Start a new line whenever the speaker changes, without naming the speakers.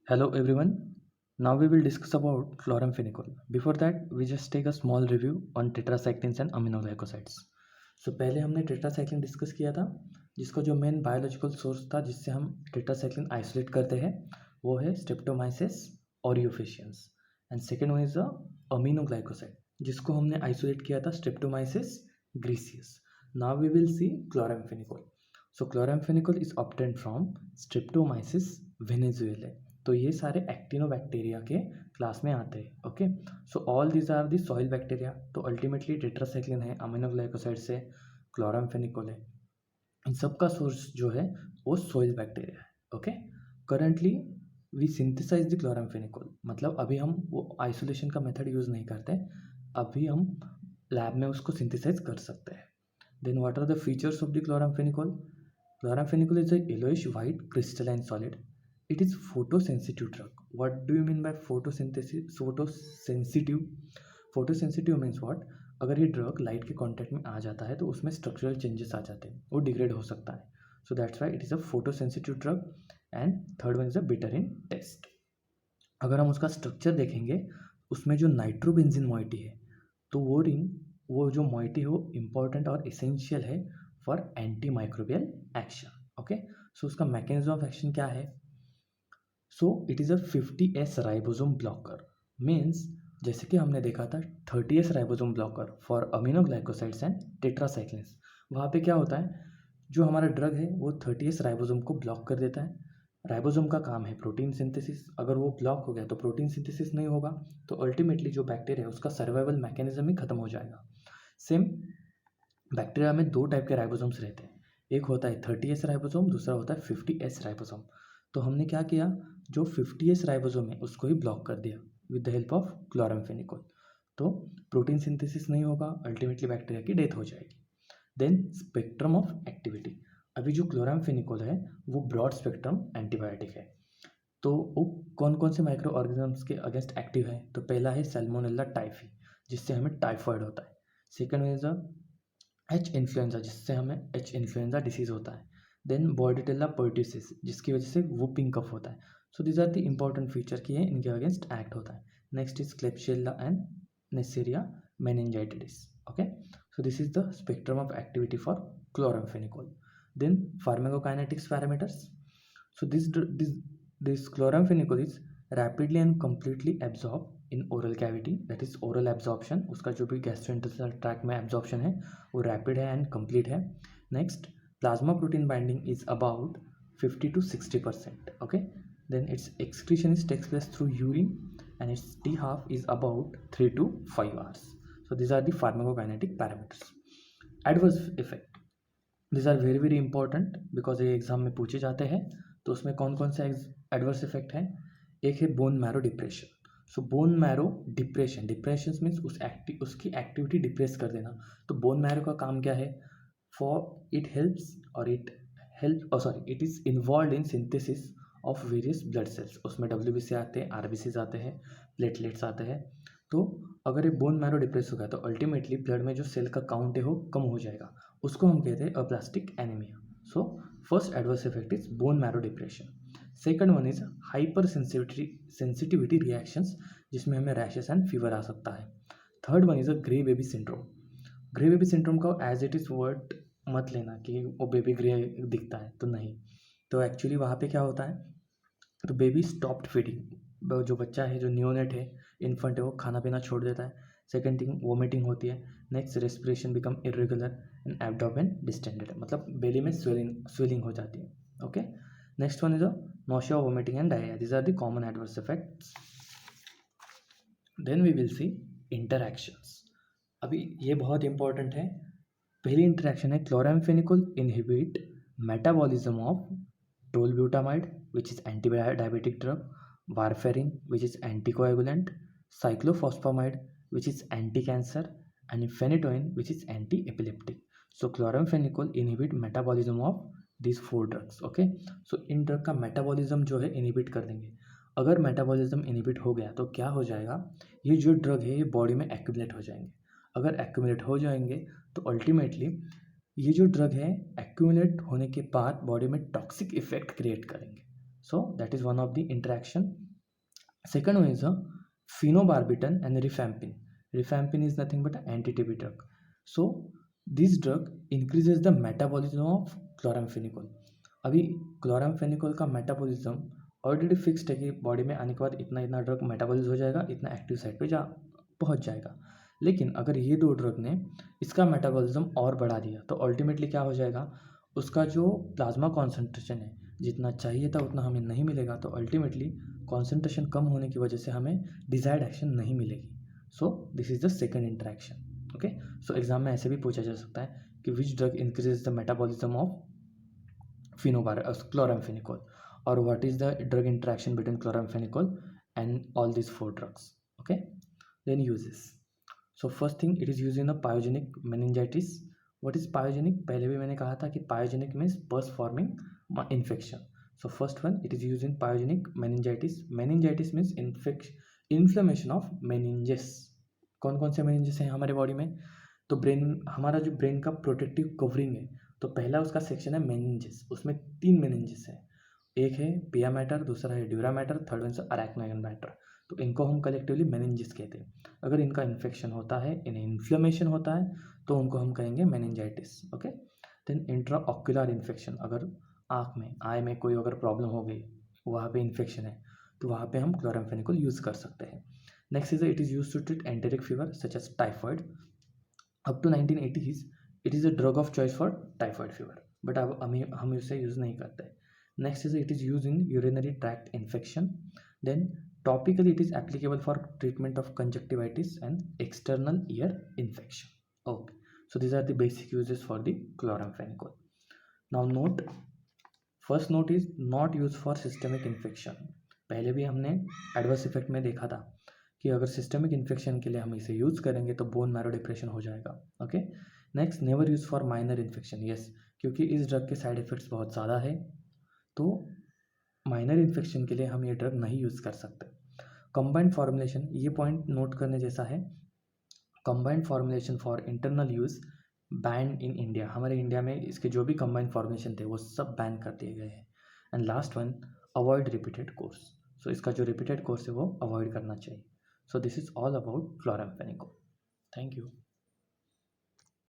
Hello everyone. Now we will discuss about chloramphenicol. Before that, we just take a small review on tetracyclines and aminoglycosides. पहले हमने tetracycline discuss किया था, जिसका जो main biological source था जिससे हम टेट्रासाइक्लिन आइसोलेट करते हैं वो है streptomyces aureofaciens and second one is the aminoglycoside जिसको हमने आइसोलेट किया था streptomyces griseus. Now we will see chloramphenicol. So chloramphenicol is obtained from streptomyces venezuelae. तो ये सारे एक्टिनोबैक्टीरिया के क्लास में आते हैं. Okay, so all these are the soil bacteria. तो अल्टीमेटली टेट्रासाइक्लिन है, अमीनोग्लाइकोसाइड से क्लोराम्फेनिकोल है. इन सब का सोर्स जो है वो सॉइल बैक्टीरिया है. Okay, currently we synthesise the chloramphenicol. मतलब अभी हम वो आइसोलेशन का मेथड यूज़ नहीं करते, अभी हम लैब में उसको सिंथेसाइज कर सकते हैं. Then what are the features of the chloramphenicol? Chloramphenicol is a yellowish white crystalline solid. It is photosensitive drug. What do you mean by photosynthesis? Photosensitive. Photosensitive means what? अगर ये drug light के contact में आ जाता है तो उसमें structural changes आ जाते हैं, वो डिग्रेड हो सकता है. So that's why it is a photosensitive drug. And third one is a bitter in taste. अगर हम उसका स्ट्रक्चर देखेंगे, उसमें जो नाइट्रोबेंजीन मॉइटी है, तो वो रिंग, वो जो मॉइटी है वो इम्पॉर्टेंट और इसेंशियल है for anti microbial action. Okay, so उसका मैकेनिज्म ऑफ एक्शन क्या है? So it is a 50S ribosome blocker. Means जैसे कि हमने देखा था 30S ribosome blocker for aminoglycosides and tetracyclines. वहाँ पे क्या होता है, जो हमारा ड्रग है वो 30S राइबोसोम को ब्लॉक कर देता है. राइबोसोम का काम है प्रोटीन सिंथेसिस. अगर वो ब्लॉक हो गया तो प्रोटीन सिंथेसिस नहीं होगा, तो अल्टीमेटली जो बैक्टीरिया है उसका सर्वाइवल मैकेनिज्म ही खत्म हो जाएगा. सेम बैक्टीरिया में दो टाइप के राइबोसोम्स रहते हैं. एक होता है 30S राइबोसोम, दूसरा होता है 50S राइबोसोम. तो हमने क्या किया, जो 50S राइबोसोम है उसको ही ब्लॉक कर दिया with the help of chloramphenicol. तो प्रोटीन सिंथेसिस नहीं होगा, अल्टीमेटली बैक्टीरिया की डेथ हो जाएगी. Then spectrum of activity. अभी जो क्लोराम्फेनिकोल है वो ब्रॉड स्पेक्ट्रम एंटीबायोटिक है. तो वो कौन कौन से माइक्रो ऑर्गेनिजम्स के अगेंस्ट एक्टिव है? तो पहला है सैल्मोनेला टाइफी, जिससे हमें टाइफॉइड होता है. सेकेंड इज एच इन्फ्लुएंजा, जिससे हमें एच इन्फ्लुएंजा डिसीज होता है. देन बॉर्डिटेला पर्ट्यूसिस, जिसकी वजह से वुपिंग कफ होता है. So these are the important feature कि ये इनके अगेंस्ट एक्ट होता है. Next is klebsiella and neisseria meningitidis. Okay, so this is the spectrum of activity for chloramphenicol. Then pharmacokinetics parameters. So this chloramphenicol is rapidly and completely absorb in oral cavity, that is oral absorption. उसका जो भी gastrointestinal tract में absorption है वो rapid है and complete है. Next, plasma protein binding is about 50 to 60%. Okay, then its excretion is takes place through urine and its T half is about 3 to 5 hours. So these are the pharmacokinetic parameters. Adverse effect, these are very very important because ये exam में पूछे जाते हैं. तो उसमें कौन कौन से एडवर्स इफेक्ट हैं? एक है bone marrow depression. So bone marrow depression, depression means उसकी एक्टिविटी डिप्रेस कर देना. तो बोन मैरो का काम क्या है? फॉर इट हेल्प्स और it is involve in synthesis of various blood cells. उसमें WBC आते हैं, RBCs आते हैं, प्लेटलेट्स आते हैं. तो अगर ये बोन मैरो डिप्रेस होगा तो अल्टीमेटली ब्लड में जो सेल का काउंट है वो कम हो जाएगा. उसको हम कहते हैं aplastic anaemia. So first adverse effect is bone marrow depression. Second one is hyper sensitivity reactions, जिसमें हमें रैशेस एंड फीवर आ सकता है. Third one is a grey baby syndrome. Grey baby syndrome का एज इट इज़ वर्ड मत लेना कि वो baby grey दिखता है, तो नहीं. तो एक्चुअली वहाँ पे क्या होता है, तो बेबी स्टॉप्ड फीडिंग, जो बच्चा है, जो न्यूनेट है, इन्फेंट है, वो खाना पीना छोड़ देता है. सेकेंड थिंग, वोमिटिंग होती है. Next, respiration become irregular and abdomen distended, मतलब बेली में स्वेलिंग हो जाती है. Okay, next one is a nausea, vomiting and diarrhea. These are the common adverse effects. Then we will see interactions. अभी ये बहुत इंपॉर्टेंट है. पहली इंटरेक्शन है chloramphenicol inhibit metabolism of tolbutamide which is anti diabetic drug, warfarin which is anticoagulant, cyclophosphamide which is anti cancer and phenytoin which is anti epileptic. So chloramphenicol inhibit metabolism of this 4 drugs. Okay, so इन drug का metabolism जो है inhibit कर देंगे. अगर metabolism inhibit हो गया तो क्या हो जाएगा, ये जो ड्रग है ये बॉडी में एक्यूमुलेट हो जाएंगे. अगर एक्यूमुलेट हो जाएंगे तो अल्टीमेटली ये जो ड्रग है एक्यूमुलेट होने के बाद बॉडी में टॉक्सिक इफेक्ट क्रिएट करेंगे. So that is one of the interaction. Second one is a phenobarbital and rifampin. Rifampin is nothing but an anti-TB drug. So this drug increases the metabolism of chloramphenicol. अभी chloramphenicol का metabolism already fixed है कि body में आने के बाद इतना इतना ड्रग मेटाबॉलिज हो जाएगा, इतना एक्टिव साइट पे जा पहुंच जाएगा. लेकिन अगर ये दो ड्रग ने इसका मेटाबॉलिज्म और बढ़ा दिया तो अल्टीमेटली क्या हो जाएगा, उसका जो प्लाज्मा कॉन्सेंट्रेशन है जितना चाहिए था उतना हमें नहीं मिलेगा. तो अल्टीमेटली कॉन्सेंट्रेशन कम होने की वजह से हमें डिजायर्ड एक्शन नहीं मिलेगी. सो this is the second interaction. Okay, so exam में ऐसे भी पूछा जा सकता है कि which drug increases the metabolism of chloramphenicol, or what is the drug interaction between chloramphenicol and all these four drugs. Okay, then uses. So first thing, it is used in a pyogenic meningitis. What is pyogenic? पहले भी मैंने कहा था कि pyogenic means pus forming infection. So first one, it is used in pyogenic meningitis. Meningitis means inflammation of meninges. कौन कौन से meninges हैं हमारे बॉडी में? तो ब्रेन, हमारा जो ब्रेन का प्रोटेक्टिव कवरिंग है, तो पहला उसका सेक्शन है मेनिंजेस. उसमें 3 मेनिंजेस है. एक है पिया मैटर, दूसरा है ड्यूरा मैटर, थर्ड वन से अरैक्नोइड मैटर. तो इनको हम कलेक्टिवली मेनिंजेस कहते हैं. अगर इनका इन्फेक्शन होता है, इन्हें इन्फ्लेमेशन होता है, तो उनको हम कहेंगे meningitis. Okay, then intraocular infection. अगर आँख में, आई में कोई अगर प्रॉब्लम हो गई, वहाँ पे इन्फेक्शन है, तो वहाँ पे हम क्लोराम्फेनिकोल यूज़ कर सकते हैं. Next is it is use to treat enteric fever such as typhoid. Up to 1980s it is a drug of choice for typhoid fever, but अब हम इसे यूज़ नहीं करते. Next is it is use in urinary tract infection. Then topically it is applicable for treatment of conjunctivitis and external ear infection. Okay, so these are the basic uses for the chloramphenicol. Now note, first note is not used for systemic infection. पहले भी हमने adverse effect में देखा था कि अगर systemic infection के लिए हम इसे यूज़ करेंगे तो बोन मैरो डिप्रेशन हो जाएगा. Okay, next, never use for minor infection. Yes, क्योंकि इस ड्रग के साइड इफ़ेक्ट्स बहुत ज़्यादा है, तो माइनर इन्फेक्शन के लिए हम ये ड्रग नहीं यूज़ कर सकते. कंबाइंड फॉर्मुलेशन, ये पॉइंट नोट करने जैसा है. Combined formulation for internal use ban in India. हमारे इंडिया में इसके जो भी कंबाइंड फॉर्मुलेशन थे वो सब बैन कर दिए गए हैं. And last one, avoid repeated course. So इसका जो रिपीटेड कोर्स है वो अवॉइड करना चाहिए. So this is all about chloramphenicol. Thank you.